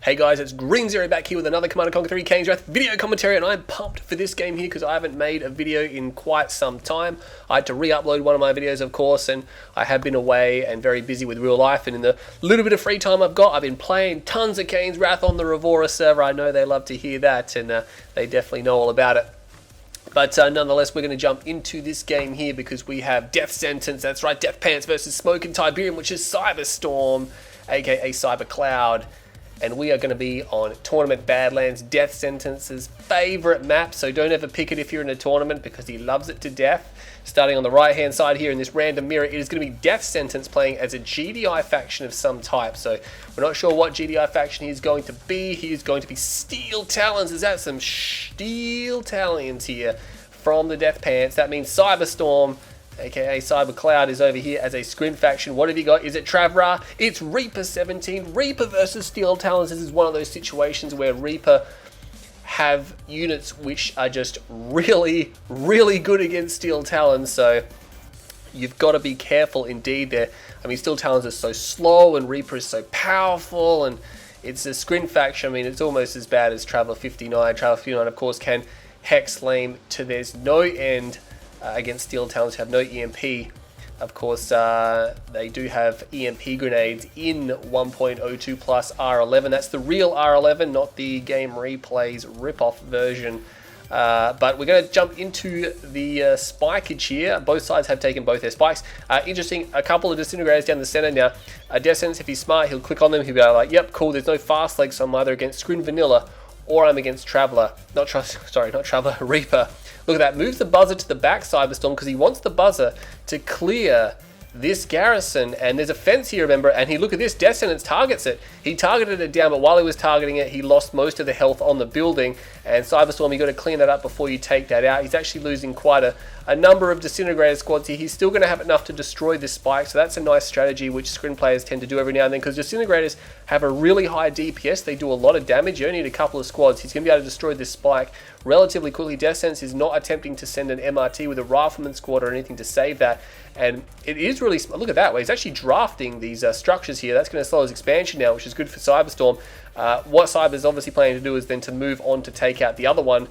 Hey guys, it's Green Zero back here with another Command & Conquer 3 Kane's Wrath video commentary, and I'm pumped for this game here because I haven't made a video in quite some time. I had to re-upload one of my videos, of course, and I have been away and very busy with real life, and in the little bit of free time I've got, I've been playing tons of Kane's Wrath on the Revora server. I know they love to hear that, and they definitely know all about it. But nonetheless, we're going to jump into this game here because we have Death Sentence, that's right, Death Pants versus mOkinTib3riUm, which is Cyberstorm, aka Cyber Cloud. And we are going to be on Tournament Badlands, Death Sentence's favourite map, so don't ever pick it if you're in a tournament because he loves it to death. Starting on the right hand side here in this random mirror, it is going to be Death Sentence playing as a GDI faction of some type, so we're not sure what GDI faction he's going to be. He is going to be Steel Talons. Is that some Steel Talons here from the Death Pants? That means Cyberstorm, aka Cyber Cloud, is over here as a Scrin faction. What have you got? Is it Travra? It's Reaper 17. Reaper versus Steel Talons. This is one of those situations where Reaper have units which are just really, really good against Steel Talons. So you've got to be careful indeed there. I mean, Steel Talons are so slow and Reaper is so powerful, and it's a Scrin faction. I mean, it's almost as bad as Traveler 59. Traveler 59, of course, can hex lame to there's no end. Against Steel Talons, who have no EMP. Of course, they do have EMP grenades in 1.02 plus R11. That's the real R11, not the Game Replay's rip-off version. But we're going to jump into the spikeage here. Both sides have taken both their spikes. Interesting, a couple of disintegrators down the center now. Death Sentence, if he's smart, he'll click on them. He'll be like, yep, cool, there's no fast leg, so I'm either against Scrin Vanilla or I'm against Traveler. Not Traveler, Reaper. Look at that, moves the buzzer to the back, Cyberstorm, because he wants the buzzer to clear this garrison. And there's a fence here, remember, and look at this, Death Sentence targets it. He targeted it down, but while he was targeting it, he lost most of the health on the building. And Cyberstorm, you got to clean that up before you take that out. He's actually losing quite a number of disintegrator squads here. He's still going to have enough to destroy this spike, so that's a nice strategy, which Scrin players tend to do every now and then, because disintegrators have a really high DPS. They do a lot of damage. You only need a couple of squads. He's going to be able to destroy this spike relatively quickly. Death Sentence is not attempting to send an MRT with a rifleman squad or anything to save that, and it is really, look at that way, he's actually drafting these structures here. That's going to slow his expansion now, which is good for Cyberstorm. What Cyber's obviously planning to do is then to move on to take out the other one.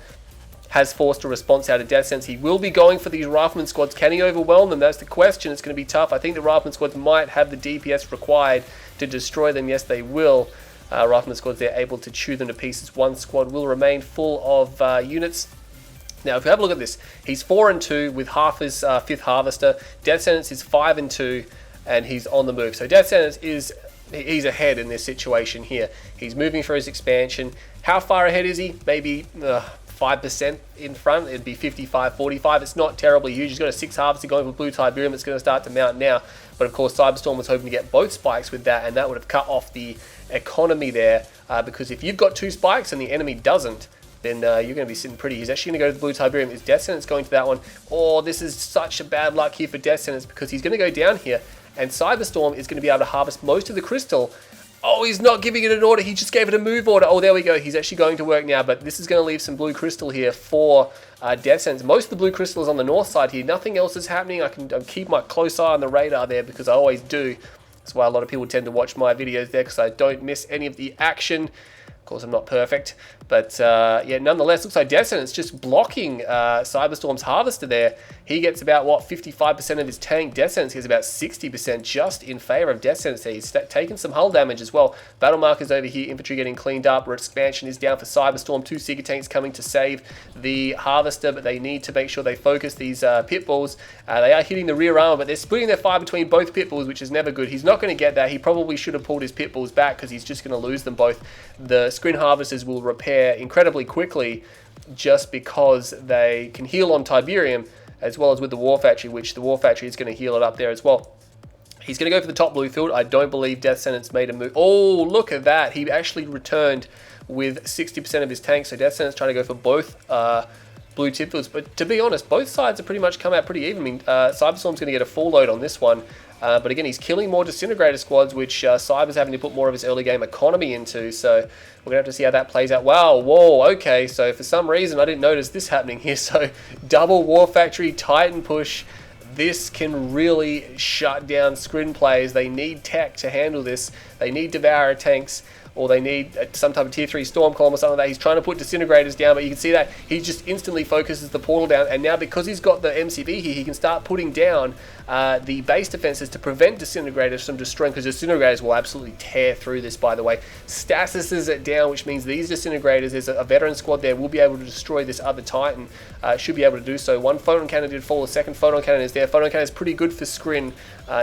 Has forced a response out of Death Sentence. He will be going for these rifleman squads. Can he overwhelm them? That's the question. It's going to be tough. I think the rifleman squads might have the DPS required to destroy them. Yes, they will. Rifleman squads, they're able to chew them to pieces. One squad will remain full of units. Now, if you have a look at this, he's 4-2 with half his 5th Harvester. Death Sentence is 5-2, and he's on the move. So Death Sentence he's ahead in this situation here. He's moving for his expansion. How far ahead is he? Maybe 5% in front. It'd be 55-45. It's not terribly huge. He's got a 6 Harvester going with Blue Tiberium. It's going to start to mount now. But of course, Cyberstorm was hoping to get both spikes with that, and that would have cut off the economy there. Because if you've got 2 spikes and the enemy doesn't, then you're going to be sitting pretty. He's actually going to go to the Blue Tiberium. Is Death Sentence going to that one? Oh, this is such a bad luck here for Death Sentence, because he's going to go down here, and Cyberstorm is going to be able to harvest most of the crystal. Oh, he's not giving it an order. He just gave it a move order. Oh, there we go. He's actually going to work now, but this is going to leave some blue crystal here for Death Sentence. Most of the blue crystal is on the north side here. Nothing else is happening. I can keep my close eye on the radar there because I always do. That's why a lot of people tend to watch my videos there, because I don't miss any of the action. Of course, I'm not perfect, but yeah, nonetheless, looks like Death Sentence just blocking Cyberstorm's Harvester there. He gets about, what, 55% of his tank. Death Sentence gets about 60% just in favor of Death Sentence. He's taken some hull damage as well. Battle markers over here, infantry getting cleaned up. Expansion is down for Cyberstorm. 2 Seeker tanks coming to save the Harvester, but they need to make sure they focus these pit bulls. They are hitting the rear armor, but they're splitting their fire between both pit bulls, which is never good. He's not going to get that. He probably should have pulled his pit bulls back, because he's just going to lose them both. The Scrin Harvesters will repair incredibly quickly just because they can heal on Tiberium, as well as with the War Factory, which the War Factory is going to heal it up there as well. He's going to go for the top blue field. I don't believe Death Sentence made a move. Oh, look at that. He actually returned with 60% of his tanks. So Death Sentence trying to go for both blue tip fields. But to be honest, both sides have pretty much come out pretty even. I mean, Cyberstorm's going to get a full load on this one. But again, he's killing more disintegrator squads, which Cyber's having to put more of his early game economy into. So we're going to have to see how that plays out. Wow, whoa, okay. So for some reason, I didn't notice this happening here. So double War Factory, Titan push. This can really shut down Scrin players. They need tech to handle this. They need Devourer tanks or they need some type of tier 3 storm column or something like that. He's trying to put disintegrators down, but you can see that he just instantly focuses the portal down, and now because he's got the MCV here, he can start putting down the base defenses to prevent disintegrators from destroying, because disintegrators will absolutely tear through this, by the way. Stasises it down, which means these disintegrators, there's a veteran squad there, will be able to destroy this other Titan, should be able to do so. One photon cannon did fall, the second photon cannon is there. Photon cannon is pretty good for Scrin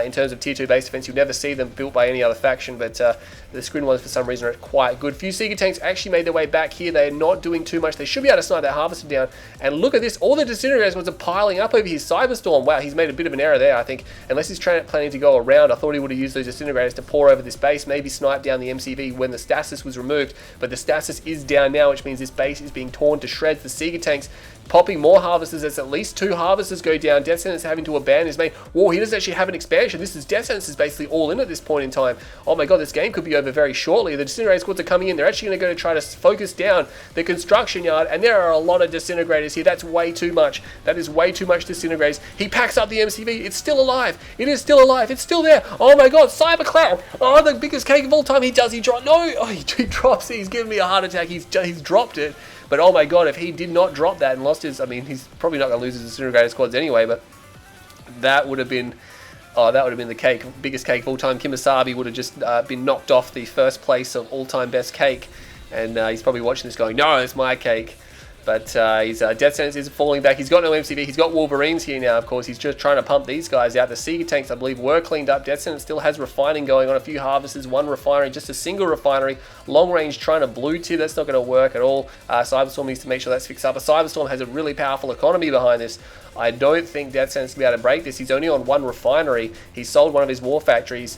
in terms of tier 2 base defense. You'll never see them built by any other faction, but the Scrin ones for some reason are quite good. Few Seeker tanks actually made their way back here. They're not doing too much. They should be able to snipe that harvester down, and look at this, all the disintegrators ones are piling up over here. Cyberstorm, wow, he's made a bit of an error there, I think. Unless he's planning to go around, I thought he would have used those disintegrators to pour over this base, maybe snipe down the MCV when the stasis was removed, but the stasis is down now, which means this base is being torn to shreds. The Seeker tanks popping more harvesters. There's at least 2 harvesters go down. Death Sentence having to abandon his main. Whoa, he doesn't actually have an expansion. This is Death Sentence is basically all in at this point in time. Oh my god, this game could be over very shortly. The disintegrator squads are coming in. They're actually going to go to try to focus down the construction yard, and there are a lot of disintegrators here. That's way too much. That is way too much disintegrators. He packs up the MCV. It's still alive. It is still alive. It's still there. Oh my god, Cybercloud. Oh, the biggest cake of all time. He drop. No, oh, he drops it. He's giving me a heart attack. He's dropped it. But oh my god, if he did not drop that and lost his, I mean, he's probably not going to lose his disintegrator squads anyway, but that would have been, oh, that would have been the cake, biggest cake of all time. Kimasabi would have just been knocked off the first place of all-time best cake, and he's probably watching this going, no, it's my cake. But his Death Sentence is falling back. He's got no MCV. He's got Wolverines here now, of course. He's just trying to pump these guys out. The Seeker tanks, I believe, were cleaned up. Death Sentence still has refining going on. A few harvesters, one refinery, just a single refinery. Long range trying to blue tip. That's not going to work at all. Cyberstorm needs to make sure that's fixed up. A Cyberstorm has a really powerful economy behind this. I don't think Death Sentence will be able to break this. He's only on one refinery. He sold one of his war factories.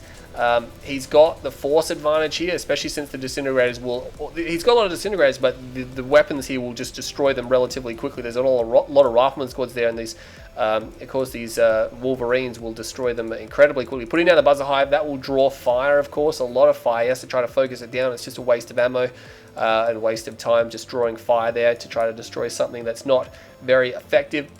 He's got the force advantage here, especially since the disintegrators will... He's got a lot of disintegrators, but the weapons here will just destroy them relatively quickly. There's a lot of rifleman squads there, and these, of course, these Wolverines will destroy them incredibly quickly. Putting down the Buzzer Hive, that will draw fire, of course, a lot of fire. He has to try to focus it down. It's just a waste of ammo and waste of time just drawing fire there to try to destroy something that's not very effective.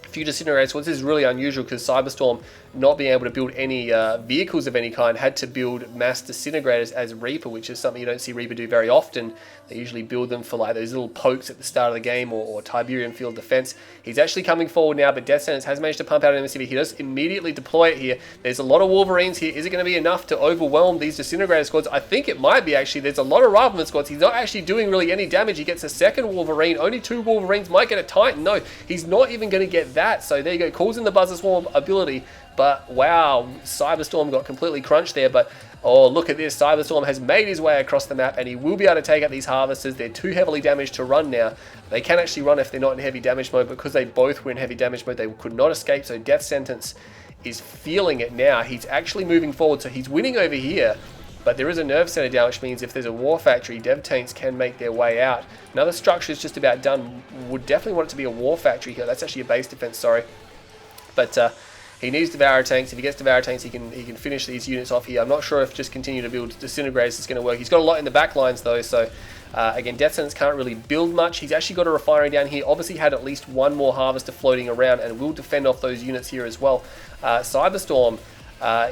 Few disintegrators. Well, this is really unusual because Cyberstorm, not being able to build any vehicles of any kind, had to build mass disintegrators as Reaper, which is something you don't see Reaper do very often. They usually build them for like those little pokes at the start of the game, or Tiberium field defense. He's actually coming forward now, but Death Sentence has managed to pump out an MCV. He does immediately deploy it here. There's a lot of Wolverines here. Is it going to be enough to overwhelm these disintegrator squads? I think it might be, actually. There's a lot of Rifleman squads. He's not actually doing really any damage. He gets a second Wolverine. Only 2 Wolverines. Might get a Titan. No, he's not even going to get that. So there you go. Calls in the Buzzer Swarm ability. But wow, Cyberstorm got completely crunched there. But oh, look at this. Cyberstorm has made his way across the map, and he will be able to take out these harvesters. They're too heavily damaged to run now. They can actually run if they're not in heavy damage mode, because they both were in heavy damage mode. They could not escape, so Death Sentence is feeling it now. He's actually moving forward, so he's winning over here. But there is a nerve center down, which means if there's a war factory, dev tanks can make their way out. Another structure is just about done. Would definitely want it to be a war factory here. That's actually a base defense, sorry. But he needs Devourer tanks. If he gets Devourer tanks, he can finish these units off here. I'm not sure if just continue to build disintegrators is going to work. He's got a lot in the back lines though, so again, Death Sentence can't really build much. He's actually got a refinery down here. Obviously had at least one more harvester floating around, and will defend off those units here as well. Cyberstorm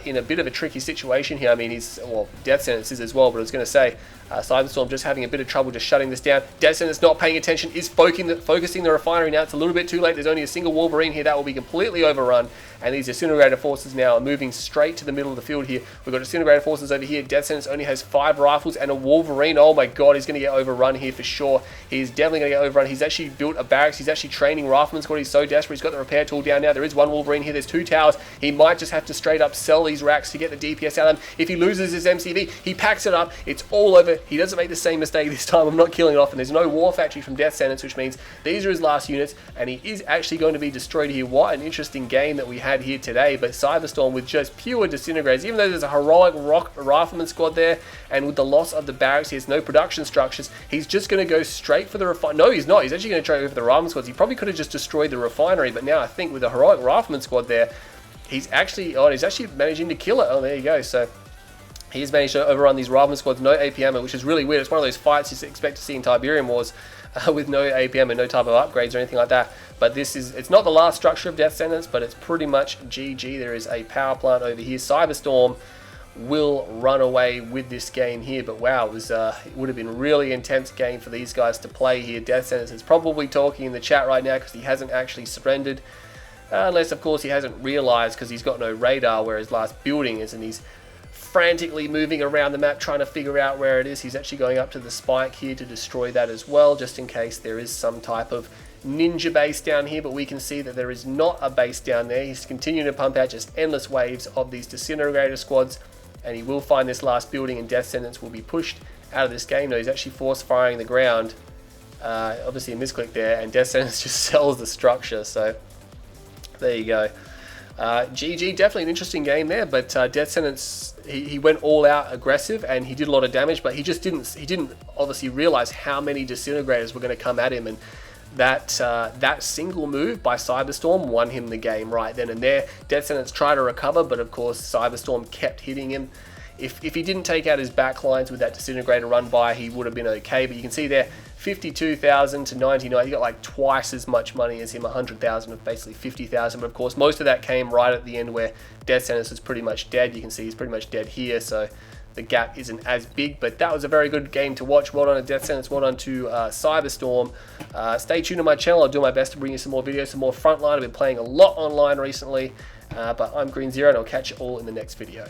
in a bit of a tricky situation here. I mean, well, Death Sentence is as well, but I was going to say, Cyberstorm just having a bit of trouble just shutting this down. Death Sentence not paying attention, is focusing the refinery now. It's a little bit too late. There's only a single Wolverine here. That will be completely overrun, and these disintegrator forces now are moving straight to the middle of the field here. We've got disintegrator forces over here. Death Sentence only has 5 rifles and a Wolverine. Oh my god, he's going to get overrun here for sure. He's definitely going to get overrun. He's actually built a barracks. He's actually training riflemen squad. He's so desperate. He's got the repair tool down now. There is one Wolverine here. There's 2 towers. He might just have to straight up sell these racks to get the DPS out of them. If he loses his MCV, he packs it up. It's all over. He doesn't make the same mistake this time. I'm not killing it off, and there's no war factory from Death Sentence, which means these are his last units, and he is actually going to be destroyed here. What an interesting game that we had here today. But Cyberstorm with just pure disintegrators, even though there's a heroic rifleman squad there, and with the loss of the barracks, he has no production structures. He's just going to go straight for the refinery. No, he's not. He's actually going to try over the rifleman squads. He probably could have just destroyed the refinery, but now I think with the heroic rifleman squad there, he's actually managing to kill it. Oh, there you go. So he's managed to overrun these rifleman squads, no AP ammo, which is really weird. It's one of those fights you expect to see in Tiberium Wars with no AP ammo, no type of upgrades or anything like that. But it's not the last structure of Death Sentence, but it's pretty much GG. There is a power plant over here. Cyberstorm, will run away with this game here. But wow, it would have been a really intense game for these guys to play here. Death Sentence is probably talking in the chat right now because he hasn't actually surrendered. Unless, of course, he hasn't realized because he's got no radar where his last building is, and he's frantically moving around the map trying to figure out where it is. He's actually going up to the spike here to destroy that as well, just in case there is some type of ninja base down here, but we can see that there is not a base down there. He's continuing to pump out just endless waves of these disintegrator squads, and he will find this last building, and Death Sentence will be pushed out of this game. No, he's actually force firing the ground. Obviously a misclick there, and Death Sentence just sells the structure, so there you go. GG, definitely an interesting game there, but Death Sentence, he went all out aggressive and he did a lot of damage, but he didn't obviously realize how many disintegrators were going to come at him, and that single move by Cyberstorm won him the game right then and there. Death Sentence tried to recover, but of course Cyberstorm kept hitting him. If he didn't take out his backlines with that disintegrator run by, he would have been okay, but you can see there, 52,000 to 99, he got like twice as much money as him, 100,000 of basically 50,000, but of course most of that came right at the end where Death Sentence is pretty much dead. You can see he's pretty much dead here, so the gap isn't as big, but that was a very good game to watch. Well done to Death Sentence, well done to Cyberstorm. Stay tuned to my channel, I'll do my best to bring you some more videos, some more Frontline. I've been playing a lot online recently, but I'm Green Zero, and I'll catch you all in the next video.